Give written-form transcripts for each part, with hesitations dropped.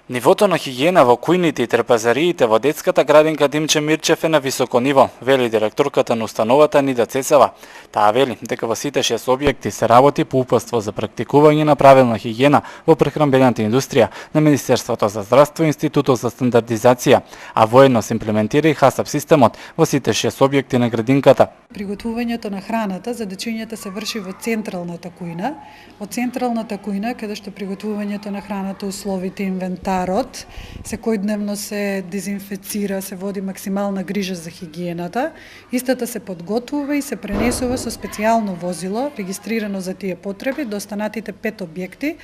Нивото на хигиена во кујните и трпезариите во детската градинка Димче Мирчев е на високо ниво, вели директорката на установата Нида Цецева. Таа вели дека во сите 6 објекти се работи по упатство за практикување на правилна хигиена во прехранбената индустрија на Министерството за здравство и Институтот за стандардизација, а воедно се имплементира и ХАСАП системот во сите 6 објекти на градинката. Приготвувањето на храната за дечињата се врши во централната кујна. Од централната кујна, каде што приготвувањето на храната, условите, инвентарот, секојдневно се дезинфецира, се води максимална грижа за хигиената. Истата се подготвува и се пренесува со специјално возило, регистрирано за тие потреби, до останатите 5 објекти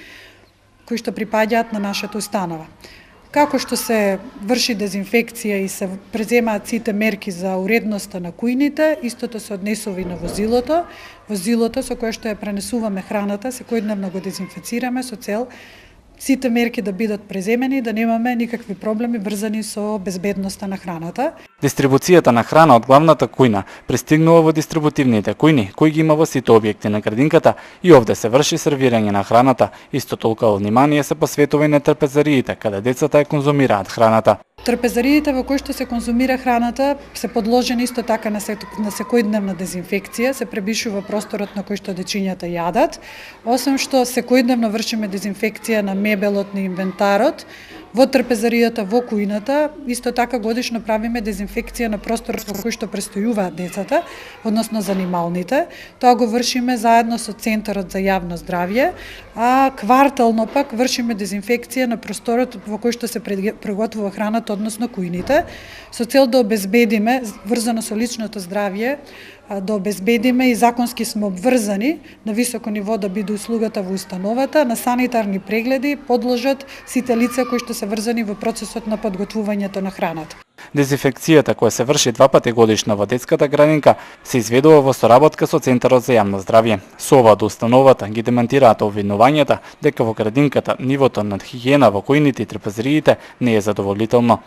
кои што припаѓаат на нашата установа. Како што се врши дезинфекција и се преземаат сите мерки за уредноста на кујните, истото се однесува и на возилото. Возилото со кое што ја пренесуваме храната, секојдневно го дезинфецираме со цел сите мерки да бидат преземени, да немаме никакви проблеми врзани со безбедноста на храната. Дистрибуцијата на храна од главната кујна пристигнува во дистрибутивните кујни, кои ги има во сите објекти на градинката, и овде се врши сервирање на храната. Исто толку внимание се посветува и на трпезариите, каде децата ја конзумираат храната. Трпезариите во кои што се конзумира храната се подложени исто така на секојдневна дезинфекција, се пребишува просторот на кој што дечињата јадат, освен што секојдневно вршиме дезинфекција на мебелот, на инвентарот. Во трпезаријата, во кујната, исто така годишно правиме дезинфекција на просторот во кој што престојуваат децата, односно занималните. Тоа го вршиме заедно со Центарот за јавно здравје, а квартално пак вршиме дезинфекција на просторот во кој што се приготвува храната, односно кујните, со цел да обезбедиме, врзано со личното здравје, да обезбедиме и законски сме обврзани на високо ниво да биде услугата во установата, на санитарни прегледи подложат сите лица кои што се врзани во процесот на подготвувањето на храната. Дезинфекцијата која се врши 2 пати годишно во детската градинка се изведува во соработка со Центарот за јавно здравје. Со ова до установата ги демантираат обвинувањата дека во градинката нивото на хигиена во кујните и трпезариите не е задоволително.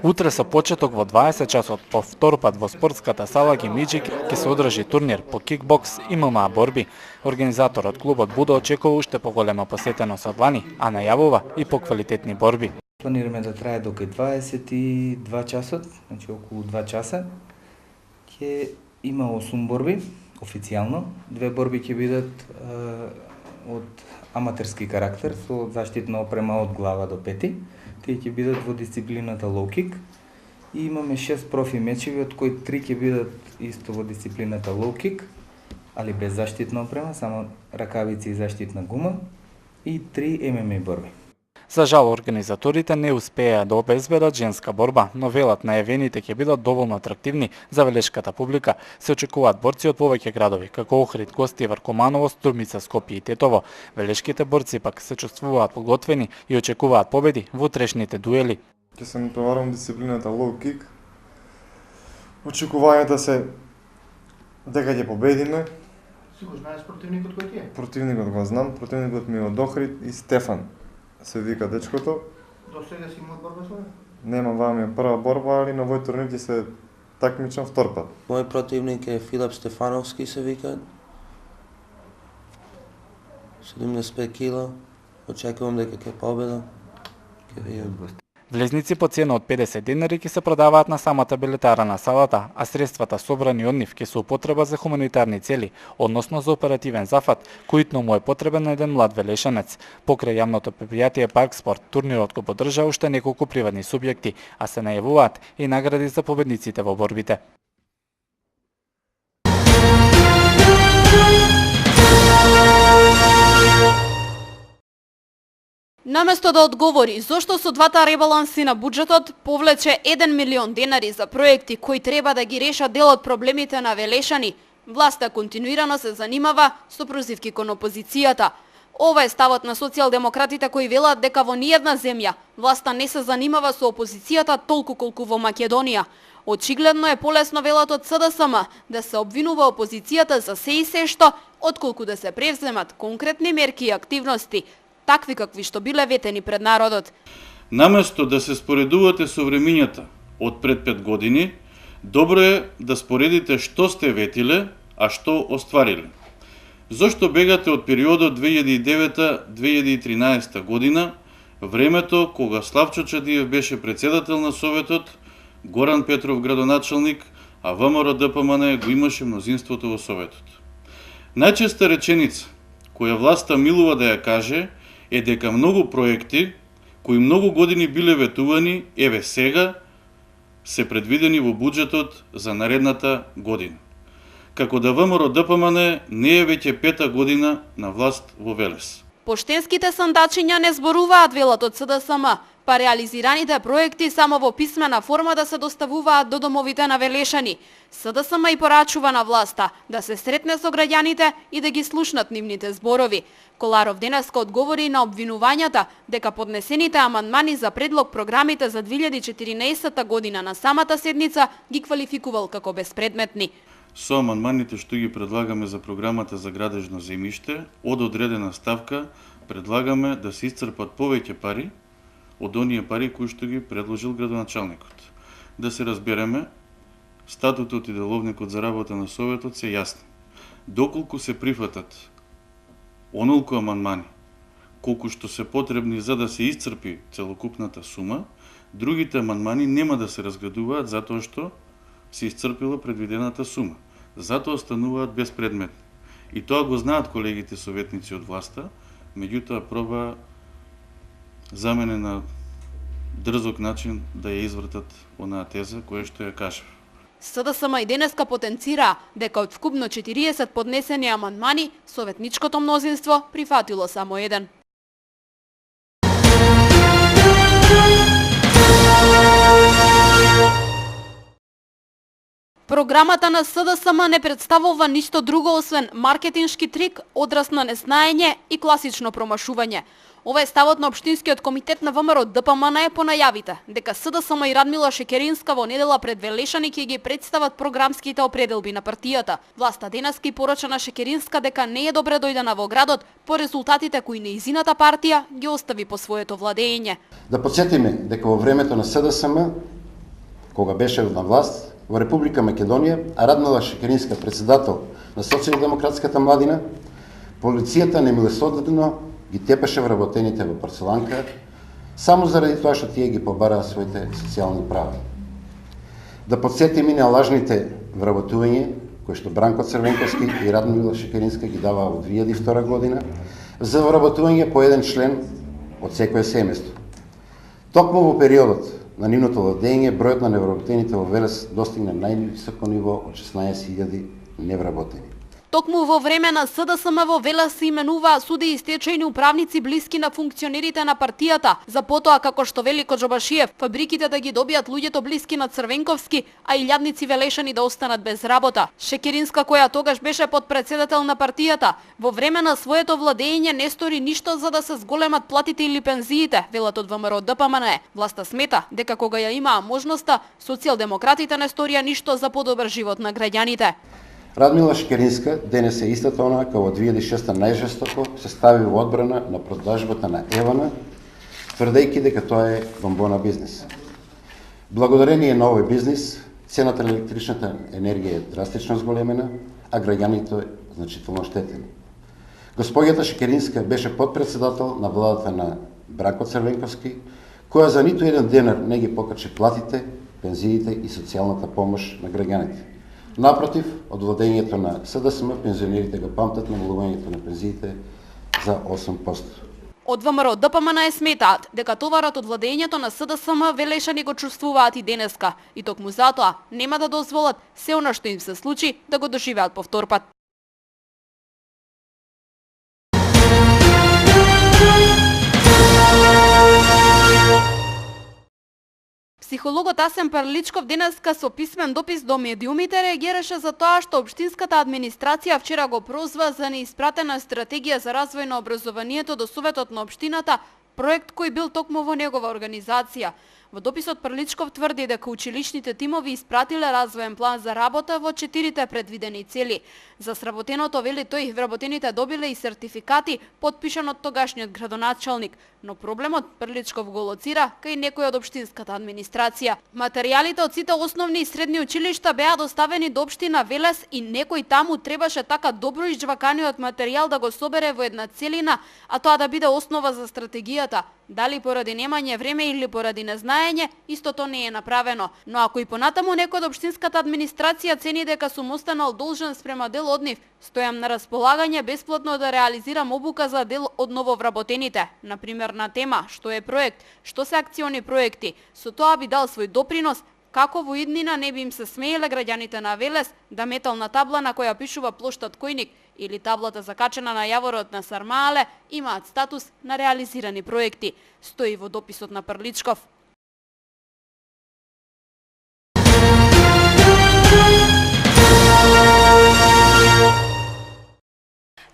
Утре со почеток во 20 часот по втор пат во спортската сала Гимиџик ќе се одржи турнир по кикбокс и ММА борби. Организаторот клубот Буда очекува уште поголема посетеност од лани, а најавува и поквалитетни борби. Планираме да трае до 22 часот, значи околу 2 часа. Ќе има 8 борби официјално. 2 борби ќе бидат од аматерски карактер со заштитна опрема од глава до пети. Тие ќе бидат во дисциплината low kick и имаме 6 профи мечеви, од кои 3 ќе бидат исто во дисциплината low kick, али без заштитна опрема, само ракавици и заштитна гума, и 3 ММА борби. За жал, организаторите не успеа да обезбедат женска борба, но велат најавените ќе бидат доволно атрактивни за велешката публика. Се очекуваат борци од повеќе градови, како Охрид, Гостивар, Команово, Струмица, Скопје и Тетово. Велешките борци пак се чувствуваат подготвени и очекуваат победи во утрешните дуели. Ќе се натоварам дисциплината low kick. Очекувањата се дека ќе победиме. Си го знаеш противникот кој ти е? Противникот го знам, противникот ми е од Охрид и Стефан. Се вика дечкото. До сега си имал борба со него? Нема, ваа ми е прва борба, али на овој турнир ќе се такмичам втор пат. Мој противник е Филип Стефановски, се вика. 75 кила. Очекувам дека ќе победам. Ќе видам. Влезници по цена од 50 денари ќе се продаваат на самата билетара на салата, а средствата собрани од нив ќе се употреба за хуманитарни цели, односно за оперативен зафат, којтно му е потребен на еден млад велешанец. Покрај јавното предпријатие Парк Спорт, турнирот го поддржа уште неколку приватни субјекти, а се најавуваат и награди за победниците во борбите. Наместо да одговори зошто со двата ребаланси на буџетот повлече 1 милион денари за проекти кои треба да ги решат дел од проблемите на велешани, власта континуирано се занимава со прозивки кон опозицијата. Ова е ставот на социјалдемократите кои велат дека во ниедна земја власта не се занимава со опозицијата толку колку во Македонија. Очигледно е полесно, велат од СДСМ, да се обвинува опозицијата за се и се што, отколку да се превземат конкретни мерки и активности, такви какви што биле ветени пред народот. Наместо да се споредувате со времињата од пред 5 години, добро е да споредите што сте ветиле, а што оствариле? Зошто бегате од периодот 2009-2013 година, времето кога Славчо Чадиев беше председател на Советот, Горан Петров градоначалник, а ВМРО ДПМН го имаше мнозинството во Советот. Најчеста реченица која власта милува да ја каже е дека многу проекти кои многу години биле ветувани, еве сега, се предвидени во буџетот за наредната година. Како да ВМРО ДПМН не е веќе 5-та година на власт во Велес. Поштенските сандачиња не зборуваат, велат од СДСМ, па реализираните проекти само во писмена форма да се доставуваат до домовите на Велешани. СДСМ и порачува на власта да се сретне со граѓаните и да ги слушнат нивните зборови. Коларов денеска одговори на обвинувањата дека поднесените амандмани за предлог програмите за 2014 година на самата седница ги квалификувал како безпредметни. Со амандманите што ги предлагаме за програмата за градежно земјиште, од одредена ставка предлагаме да се исцрпат повеќе пари од оние пари кои што ги предложил градоначалникот. Да се разбереме, статутот и деловникот за работа на Советот се јасни. Доколку се прифатат онолку амандмани, колку што се потребни за да се исцрпи целокупната сума, другите амандмани нема да се разгледуваат затоа што се исцрпила предвидената сума. Затоа остануваат безпредметни. И тоа го знаат колегите советници од власта, меѓутоа проба за мене на дрзок начин да ја извртат онаа теза која што ја кажав. СДСМ и денеска потенцира дека од вкупно 40 поднесени амандмани, советничкото мнозинство прифатило само еден. Програмата на СДСМ не представува ништо друго освен маркетиншки трик, одраз на незнаење и класично промашување. Ова е ставот на Општинскиот комитет на ВМРО ДПМН по најавите дека СДСМ и Радмила Шекеринска во недела пред Велешани ќе ги представат програмските определби на партијата. Власта денеска порача на Шекеринска дека не е добре дојдена во градот по резултатите кои нејзината партија ги остави по своето владење. Да подсетиме дека во времето на СДСМ, кога беше на власт, во Република Македонија, а Радмила Шекеринска председател на Социјалдемократската младина, полицијата немилосордно ги тепаше вработените во парцеланка, само заради тоа што тие ги побараа своите социјални права. Да подсетиме на лажните вработување кои што Бранко Црвенковски и Радмила Шекеринска ги даваа во 2002 година за вработување по еден член од секое семејство. Токму во периодот на нивното владење, бројот на невработените во Велес достигна највисоко ниво од 16.000 невработени. Токму во време на СДСМ во Велес се именуваа суди и стечајни управници блиски на функционерите на партијата, за потоа, како што вели Коџобашиев, фабриките да ги добијат луѓето блиски на Црвенковски, а и илјадници Велешани да останат без работа. Шекеринска, која тогаш беше подпредседател на партијата, во време на своето владење не стори ништо за да се зголемат платите или пензиите, велат од ВМРО ДПМН. Власта смета дека кога ја имаа можноста, социјалдемократите не сторија ништо за подобар живот на граѓаните. Радмила Шекеринска денес е истата она како во 2006 најжестоко се стави во одбрана на продажбата на Евана, тврдејќи дека тоа е бомбона бизнес. Благодарение на овој бизнес, цената на електричната енергија е драстично зголемена, а граѓаните значително штетени. Господјата Шекеринска беше подпредседател на владата на Бранко Црвенковски, која за ниту еден денар не ги покачи платите, пензиите и социјалната помош на граѓаните. Напротив, од владењето на СДСМ пензионерите го памтат намалувањето на пензиите за 8%. Од ВМРО ДПМН сметаат дека товарот од владењето на СДСМ Велешани го чувствуваат и денеска и токму затоа нема да дозволат се она што им се случи да го доживеат повторпат. Психологот Асен Парличков денеска со писмен допис до медиумите реагираше за тоа што општинската администрација вчера го прозва за неиспратена стратегија за развој на образованието до Советот на општината, проект кој бил токму во негова организација. Во дописот Прличков тврди дека училишните тимови испратиле развоен план за работа во 4 предвидени цели. За сработеното, вели тој, вработените добиле и сертификати подпишан од тогашниот градоначалник, но проблемот Прличков го лоцира кај некој од општинската администрација. Материјалите од сите основни и средни училишта беа доставени до општина Велес и некој таму требаше така добро изџваканиот материјал да го собере во една целина, а тоа да биде основа за стратегијата. Дали поради немање време или поради незнаење, истото не е направено. Но ако и понатаму некој од општинската администрација цени дека сум останал должен спрема дел од нив, стојам на располагање бесплатно да реализирам обука за дел од нововработените, например на тема што е проект, што се акциони проекти. Со тоа би дал свој допринос како во иднина не би им се смееле граѓаните на Велес да метална табла на која пишува плоштад Којник или таблата закачена на јаворот на Сармаале имаат статус на реализирани проекти, стои во дописот на Прличков.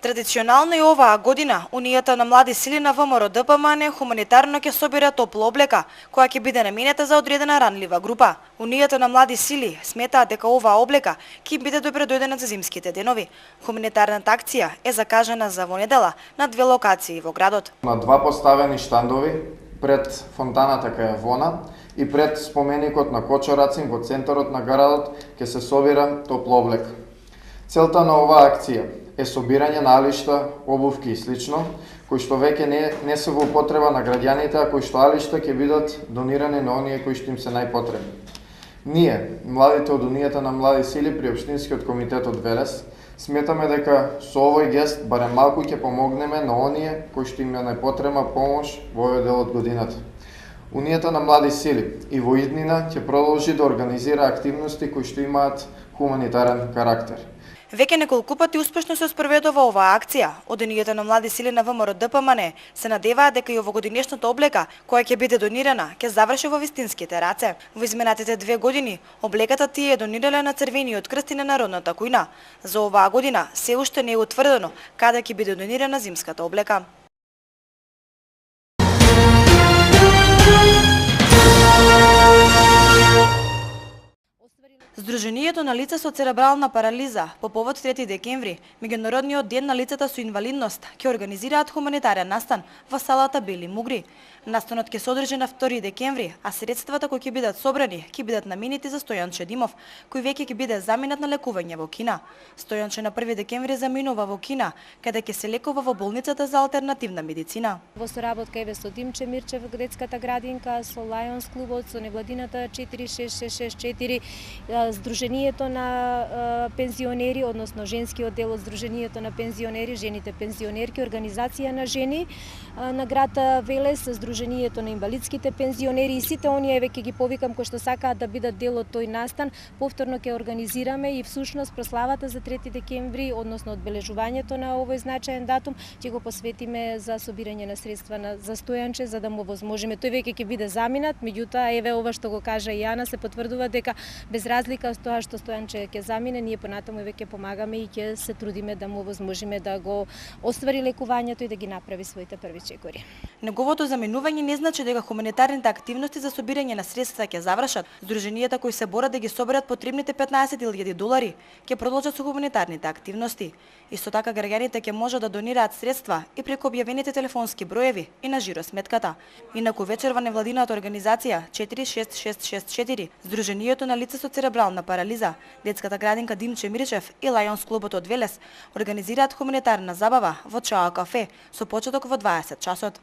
Традиционално и оваа година, Унијата на млади сили на ВМРО ДПМН хуманитарно ќе собира топла облека, која ќе биде наменета за одредена ранлива група. Унијата на млади сили сметаат дека оваа облека ќе биде добредојдена за зимските денови. Хуманитарната акција е закажана за во недела на 2 локации во градот. На 2 поставени штандови пред фонтаната кај Вона и пред споменикот на Кочо Рацин во центарот на градот ќе се собира топла облека. Целта на оваа акција е собирање на алишта, обувки и слично, кои што веќе не се во употреба на граѓаните, а кои што алишта ќе бидат донирани на оние кои што им се најпотребни. Ние, младите од Унијата на млади сили при Општинскиот комитет од Велес, сметаме дека со овој гест барем малку ќе помогнеме на оние кои што им е најпотребна помош во овој дел од годината. Унијата на млади сили и во иднина ќе продолжи да организира активности кои што имаат хуманитарен карактер. Веќе неколку пати успешно се спроведува оваа акција. Од Унијата на млади сили на ВМРО ДПМН се надеваат дека и овогодишната облека, која ќе биде донирана, ќе заврши во вистинските раце. Во изминатите 2 години, облеката тие е донирале на Црвениот крст и на Народната кујна. За оваа година се уште не е утврдено каде ќе биде донирана зимската облека. Сдруженијето на лица со церебрална парализа по повод 3 декември, меѓународниот ден на лицата со инвалидност, ќе организираат хуманитарен настан во салата Бели Мугри. Настанот ќе се одржи на 2 декември, а средствата кои ќе бидат собрани ќе бидат наменети за Стојанче Димов, кој веќе ќе биде заминат на лекување во Кина. Стојанче на 1 декември заминува во Кина, каде ќе се лекува во болницата за алтернативна медицина. Во соработка е со Димче Мирчев, детската градинка, со Лајонс клубот, со невладината 46664, Сдруженијето на пензионери, односно женскиот дел од Сдруженијето на пензионери, жените пензионерки, организација на жени на град Велес, Сдруженијето на инвалидските пензионери и сите оние веќе ги повикам кои што сакаат да бидат дел од тој настан, повторно ќе организираме и всушност прославата за 3 декември, односно одбележувањето на овој значаен датум, ќе го посветиме за собирање на средства за Стојанче за да му возможиме. Тој веќе ќе биде заминат, меѓутоа еве ова што го кажа и Јана се потврдува дека без разлика од тоа што Стојанче ќе замине, ние понатаму веќе помагаме и ќе се трудиме да му возможиме да го оствари лекувањето и да ги направи своите први чекори. Неговото заминување не значи дека хуманитарните активности за собирање на средства ќе завршат. Сдруженијата кои се борат да ги соберат потребните $15,000 ќе продолжат со хуманитарните активности. Исто така граѓаните ќе можат да донираат средства и преку објавените телефонски броеви и на жиросметката. Инаку вечерва невладината организација 46664, Сдруженијето на лица со церебрална парализа, детската градинка Димче Мирчев и Лајонс клубот од Велес организираат хуманитарна забава во Чао кафе со почеток во 20 часот.